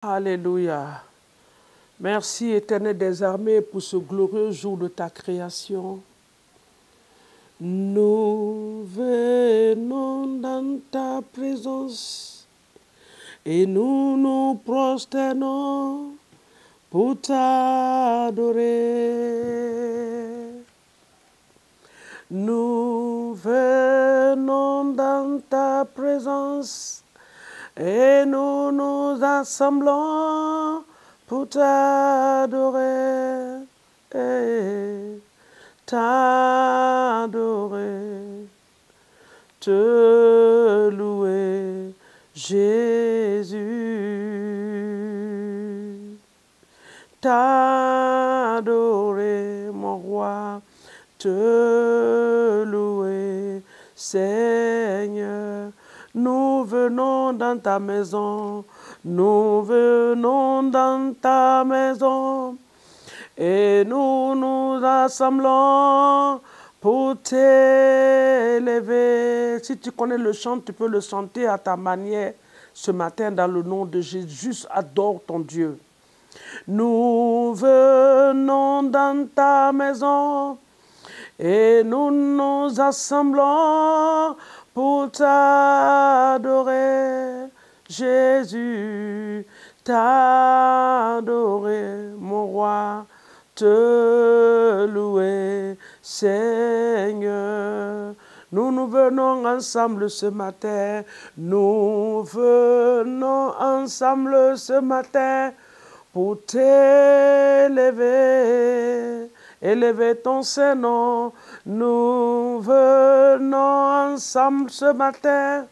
Alléluia. Merci, Éternel des armées, pour ce glorieux jour de ta création. Nous venons dans ta présence et nous nous prosternons pour t'adorer. Nous venons dans ta présence et nous nous assemblons pour t'adorer, t'adorer, te louer, Jésus. T'adorer, mon roi, te louer, Seigneur. Nous venons dans ta maison, nous venons dans ta maison, et nous nous assemblons pour t'élever. Si tu connais le chant, tu peux le chanter à ta manière ce matin dans le nom de Jésus. Juste adore ton Dieu. Nous venons dans ta maison, et nous nous assemblons pour t'adorer, Jésus, t'adorer, mon roi, te louer, Seigneur. Nous venons ensemble ce matin, nous venons ensemble ce matin pour t'élever. Élever ton Saint-Nom, nous venons ensemble ce matin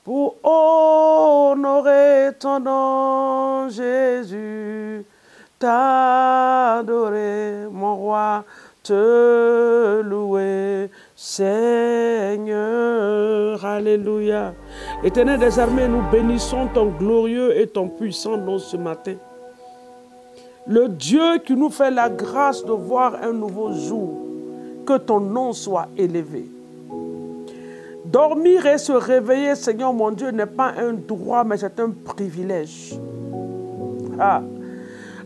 pour honorer ton nom, Jésus, t'adorer, mon roi, te louer, Seigneur. Alléluia. Éternel des armées, nous bénissons ton glorieux et ton puissant nom ce matin. Le Dieu qui nous fait la grâce de voir un nouveau jour, que ton nom soit élevé. Dormir et se réveiller, Seigneur mon Dieu, n'est pas un droit, mais c'est un privilège.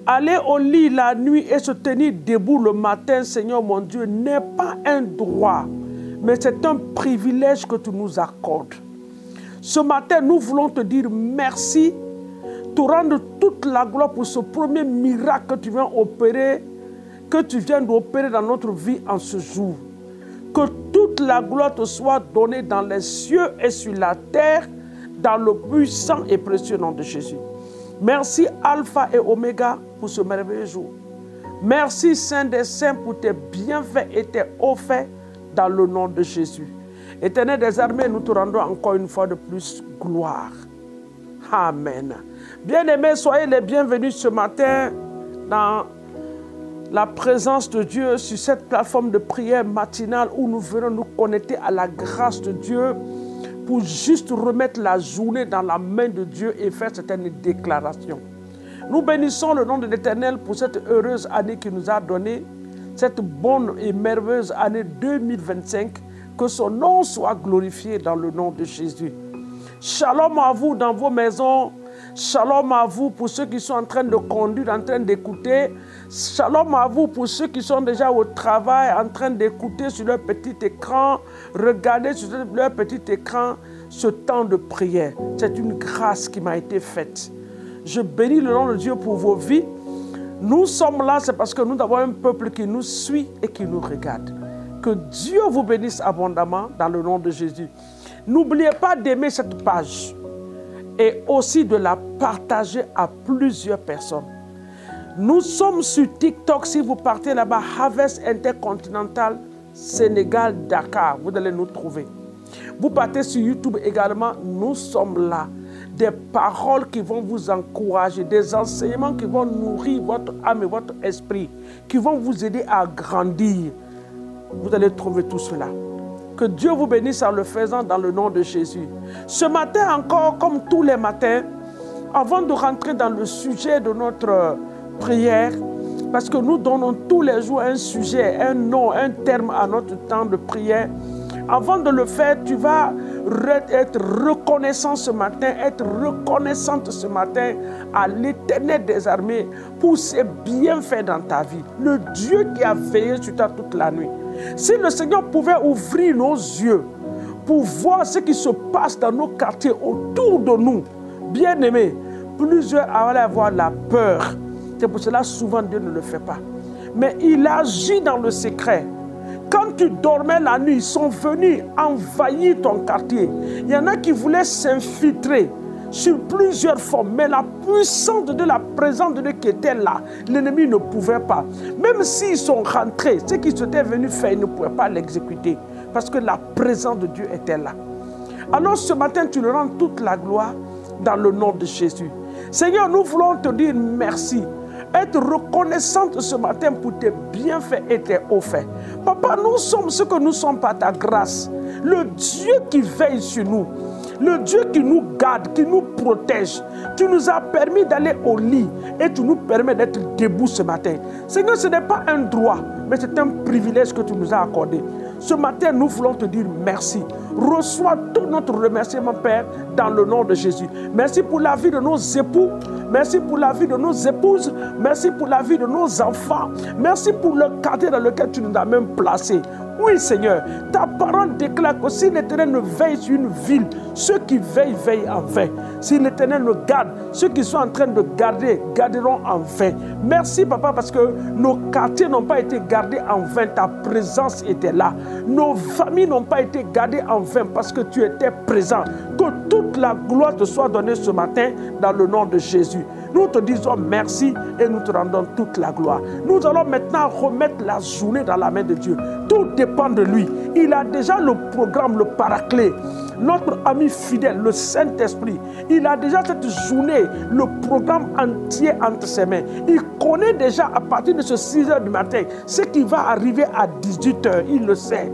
Aller au lit la nuit et se tenir debout le matin, Seigneur mon Dieu, n'est pas un droit, mais c'est un privilège que tu nous accordes. Ce matin, nous voulons te dire merci, te rendre toute la gloire pour ce premier miracle que tu viens opérer, que tu viens d'opérer dans notre vie en ce jour. Que toute la gloire te soit donnée dans les cieux et sur la terre, dans le puissant et précieux nom de Jésus. Merci Alpha et Oméga pour ce merveilleux jour. Merci Saint des Saints pour tes bienfaits et tes hauts faits dans le nom de Jésus. Éternel des armées, nous te rendons encore une fois de plus gloire. Amen. Bien-aimés, soyez les bienvenus ce matin dans la présence de Dieu sur cette plateforme de prière matinale où nous venons nous connecter à la grâce de Dieu pour juste remettre la journée dans la main de Dieu et faire certaines déclarations. Nous bénissons le nom de l'Éternel pour cette heureuse année qu'il nous a donnée, cette bonne et merveilleuse année 2025, que son nom soit glorifié dans le nom de Jésus. Shalom à vous dans vos maisons. Shalom à vous pour ceux qui sont en train de conduire, en train d'écouter. Shalom à vous pour ceux qui sont déjà au travail, en train d'écouter sur leur petit écran, regarder sur leur petit écran ce temps de prière. C'est une grâce qui m'a été faite. Je bénis le nom de Dieu pour vos vies. Nous sommes là, c'est parce que nous avons un peuple qui nous suit et qui nous regarde. Que Dieu vous bénisse abondamment dans le nom de Jésus. N'oubliez pas d'aimer cette page et aussi de la partager à plusieurs personnes. Nous sommes sur TikTok, si vous partez là-bas, Harvest Intercontinental Sénégal Dakar, vous allez nous trouver. Vous partez sur YouTube également, nous sommes là. Des paroles qui vont vous encourager, des enseignements qui vont nourrir votre âme et votre esprit, qui vont vous aider à grandir. Vous allez trouver tout cela. Que Dieu vous bénisse en le faisant dans le nom de Jésus. Ce matin encore, comme tous les matins, avant de rentrer dans le sujet de notre prière, parce que nous donnons tous les jours un sujet, un nom, un terme à notre temps de prière. Avant de le faire, tu vas être reconnaissant ce matin, être reconnaissante ce matin à l'Éternel des armées pour ses bienfaits dans ta vie. Le Dieu qui a veillé sur toi toute la nuit. Si le Seigneur pouvait ouvrir nos yeux pour voir ce qui se passe dans nos quartiers autour de nous, bien-aimés, plusieurs allaient avoir la peur. C'est pour cela souvent Dieu ne le fait pas. Mais il agit dans le secret. Quand tu dormais la nuit, ils sont venus envahir ton quartier. Il y en a qui voulaient s'infiltrer sur plusieurs formes, mais la puissance de la présence de Dieu qui était là, l'ennemi ne pouvait pas. Même s'ils sont rentrés, ce qu'ils étaient venus faire, ils ne pouvaient pas l'exécuter, parce que la présence de Dieu était là. Alors ce matin, tu leur rends toute la gloire dans le nom de Jésus. Seigneur, nous voulons te dire merci. Être reconnaissante ce matin pour tes bienfaits et tes hauts faits. Papa, nous sommes ce que nous sommes par ta grâce. Le Dieu qui veille sur nous. Le Dieu qui nous garde, qui nous protège. Tu nous as permis d'aller au lit et tu nous permets d'être debout ce matin. Seigneur, ce n'est pas un droit, mais c'est un privilège que tu nous as accordé. Ce matin, nous voulons te dire merci. Reçois tout notre remerciement, Père, dans le nom de Jésus. Merci pour la vie de nos époux. Merci pour la vie de nos épouses. Merci pour la vie de nos enfants. Merci pour le quartier dans lequel tu nous as même placés. Oui, Seigneur, ta parole déclare que si l'Éternel ne veille sur une ville, ceux qui veillent, veillent en vain. Si l'Éternel le garde, ceux qui sont en train de garder, garderont en vain. Merci, Papa, parce que nos quartiers n'ont pas été gardés en vain. Ta présence était là. Nos familles n'ont pas été gardées en vain parce que tu étais présent. Que toute la gloire te soit donnée ce matin dans le nom de Jésus. Nous te disons merci et nous te rendons toute la gloire. Nous allons maintenant remettre la journée dans la main de Dieu. Tout dépend de lui. Il a déjà le programme, le paraclet. Notre ami fidèle, le Saint-Esprit, il a déjà cette journée, le programme entier entre ses mains. Il connaît déjà à partir de ce 6 h du matin ce qui va arriver à 18 h. Il le sait.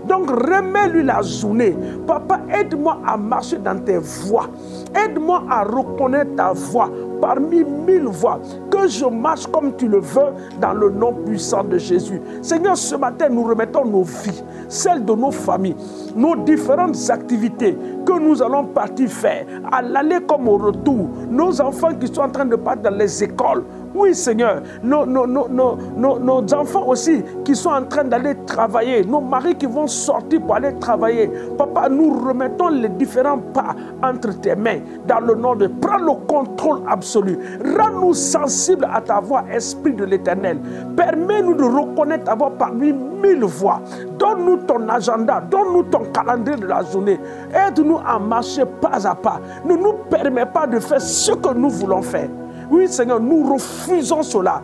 Donc remets-lui la journée. Papa, aide-moi à marcher dans tes voies. Aide-moi à reconnaître ta voix parmi 1000 voix. Que je marche comme tu le veux dans le nom puissant de Jésus. Seigneur, ce matin, nous remettons nos vies, celles de nos familles, nos différentes activités que nous allons partir faire, à l'aller comme au retour. Nos enfants qui sont en train de partir dans les écoles. Oui, Seigneur, nos enfants aussi qui sont en train d'aller travailler, nos maris qui vont sortir pour aller travailler. Papa, nous remettons les différents pas entre tes mains dans le nom de... Prends le contrôle absolu. Rends-nous sensibles à ta voix, Esprit de l'Éternel. Permets-nous de reconnaître ta voix parmi 1000 voix. Donne-nous ton agenda, donne-nous ton calendrier de la journée. Aide-nous à marcher pas à pas. Ne nous permets pas de faire ce que nous voulons faire. Oui, Seigneur, nous refusons cela.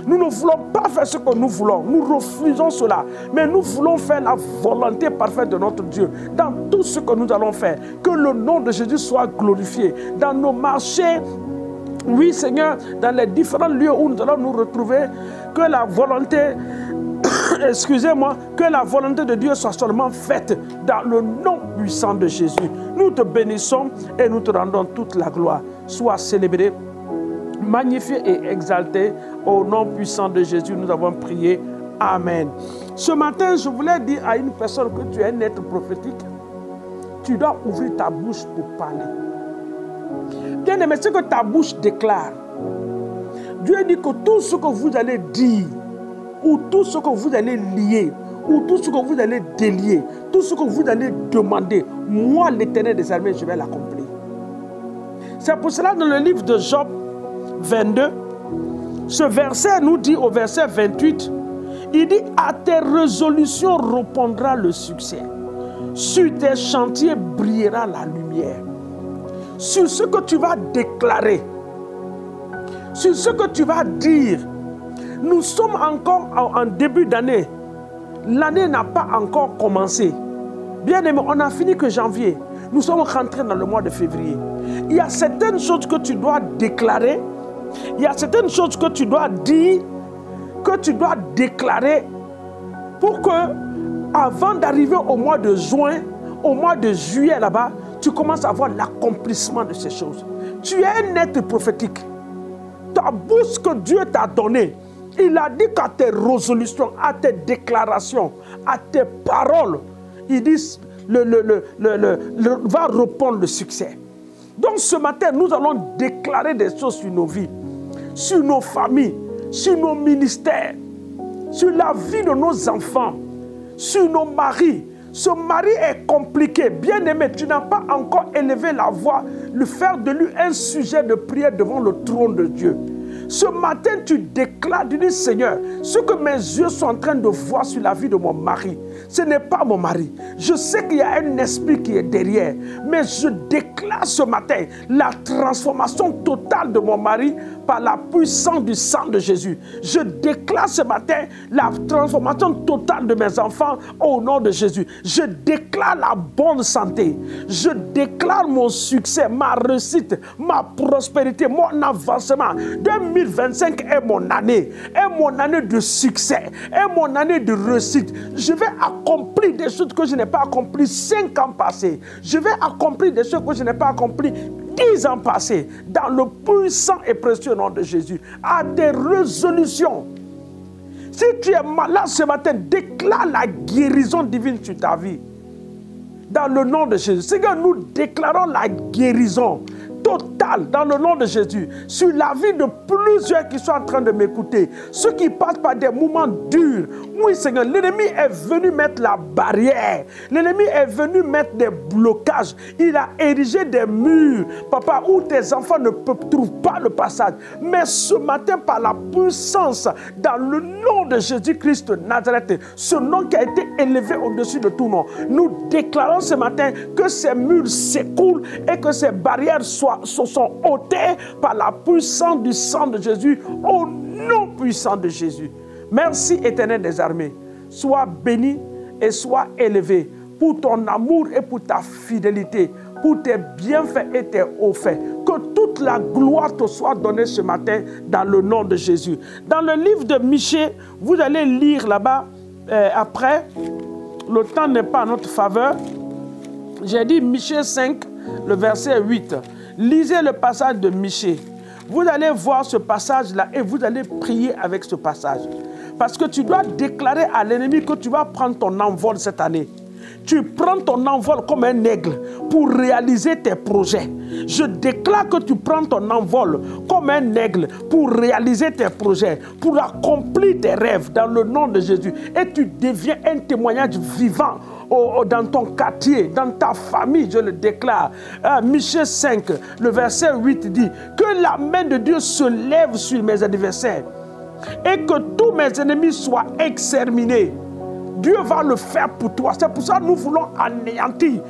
Nous ne voulons pas faire ce que nous voulons. Nous refusons cela. Mais nous voulons faire la volonté parfaite de notre Dieu. Dans tout ce que nous allons faire, que le nom de Jésus soit glorifié. Dans nos marchés, oui, Seigneur, dans les différents lieux où nous allons nous retrouver, que la volonté... excusez-moi, que la volonté de Dieu soit seulement faite dans le nom puissant de Jésus. Nous te bénissons et nous te rendons toute la gloire. Sois célébré, magnifié et exalté au nom puissant de Jésus. Nous avons prié. Amen. Ce matin, je voulais dire à une personne que tu es un être prophétique. Tu dois ouvrir ta bouche pour parler. Bien aimé, ce que ta bouche déclare. Dieu dit que tout ce que vous allez dire, ou tout ce que vous allez lier, ou tout ce que vous allez délier, tout ce que vous allez demander, moi, l'Éternel des armées, je vais l'accomplir. C'est pour cela, dans le livre de Job 22, ce verset nous dit au verset 28, il dit, à tes résolutions répondra le succès. Sur tes chantiers brillera la lumière. Sur ce que tu vas déclarer, sur ce que tu vas dire. Nous sommes encore en début d'année. L'année n'a pas encore commencé. Bien aimé, on n'a fini que janvier. Nous sommes rentrés dans le mois de février. Il y a certaines choses que tu dois déclarer. Il y a certaines choses que tu dois dire, que tu dois déclarer pour que, avant d'arriver au mois de juin, au mois de juillet là-bas, tu commences à voir l'accomplissement de ces choses. Tu es un être prophétique. Ta bouche que Dieu t'a donnée, il a dit qu'à tes résolutions, à tes déclarations, à tes paroles, il dit, va répondre le succès. Donc ce matin, nous allons déclarer des choses sur nos vies, sur nos familles, sur nos ministères, sur la vie de nos enfants, sur nos maris. Ce mari est compliqué. Bien-aimé, tu n'as pas encore élevé la voix, le faire de lui un sujet de prière devant le trône de Dieu. Ce matin, tu déclares, tu dis, Seigneur, ce que mes yeux sont en train de voir sur la vie de mon mari, ce n'est pas mon mari. Je sais qu'il y a un esprit qui est derrière, mais je déclare ce matin la transformation totale de mon mari par la puissance du sang de Jésus. Je déclare ce matin la transformation totale de mes enfants au nom de Jésus. Je déclare la bonne santé. Je déclare mon succès, ma réussite, ma prospérité, mon avancement. 2025 est mon année de succès, est mon année de réussite. Je vais accomplir des choses que je n'ai pas accomplies 5 ans passés. Je vais accomplir des choses que je n'ai pas accomplies 10 ans passés, dans le puissant et précieux nom de Jésus. À des résolutions. Si tu es malade ce matin, déclare la guérison divine sur ta vie. Dans le nom de Jésus. Seigneur, nous déclarons la guérison totale dans le nom de Jésus sur la vie de plusieurs qui sont en train de m'écouter, ceux qui passent par des moments durs. Oui Seigneur, l'ennemi est venu mettre la barrière, l'ennemi est venu mettre des blocages, il a érigé des murs, papa, où tes enfants ne trouvent pas le passage. Mais ce matin, par la puissance, dans le nom de Jésus-Christ de Nazareth, ce nom qui a été élevé au-dessus de tout nom, nous déclarons ce matin que ces murs s'écoulent et que ces barrières se sont ôtées par la puissance du sang de Jésus, au nom puissant de Jésus. Merci Éternel des armées. Sois béni et sois élevé pour ton amour et pour ta fidélité, pour tes bienfaits et tes hauts faits. Que toute la gloire te soit donnée ce matin dans le nom de Jésus. Dans le livre de Michée, vous allez lire là-bas après. Le temps n'est pas à notre faveur. J'ai dit Michée 5, le verset 8. Lisez le passage de Michée. Vous allez voir ce passage-là et vous allez prier avec ce passage. Parce que tu dois déclarer à l'ennemi que tu vas prendre ton envol cette année. Tu prends ton envol comme un aigle pour réaliser tes projets. Je déclare que tu prends ton envol comme un aigle pour réaliser tes projets, pour accomplir tes rêves dans le nom de Jésus. Et tu deviens un témoignage vivant dans ton quartier, dans ta famille, je le déclare. Michée 5, le verset 8 dit que la main de Dieu se lève sur mes adversaires et que tous mes ennemis soient exterminés. Dieu va le faire pour toi. C'est pour ça que nous voulons anéantir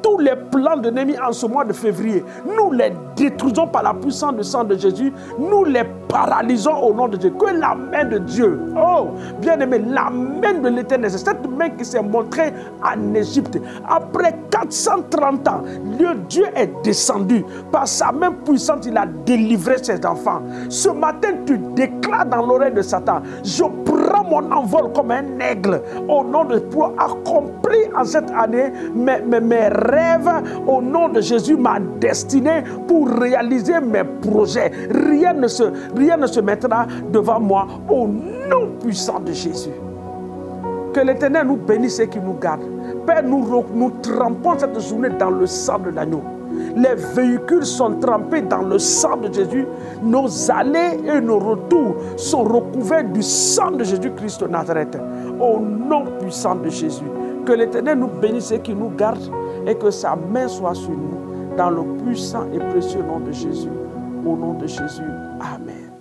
tous les plans de l'ennemi en ce mois de février. Nous les détruisons par la puissance du sang de Jésus. Nous les paralysons au nom de Dieu. Que la main de Dieu, oh, bien aimé, la main de l'Éternel, c'est cette main qui s'est montrée en Égypte. Après 430 ans, Dieu est descendu. Par sa main puissante, il a délivré ses enfants. Ce matin, tu déclares dans l'oreille de Satan, je prends mon envol comme un aigle au nom de Dieu pour accomplir en cette année mes rêves au nom de Jésus, ma destinée pour réaliser mes projets. Rien ne se mettra devant moi au nom puissant de Jésus. Que l'Éternel nous bénisse et qu'il nous garde. Père, nous trempons cette journée dans le sang de l'agneau. Les véhicules sont trempés dans le sang de Jésus. Nos allées et nos retours sont recouverts du sang de Jésus-Christ de Nazareth. Au nom puissant de Jésus. Que l'Éternel nous bénisse et qu'il nous garde et que sa main soit sur nous. Dans le puissant et précieux nom de Jésus. Au nom de Jésus. Amen.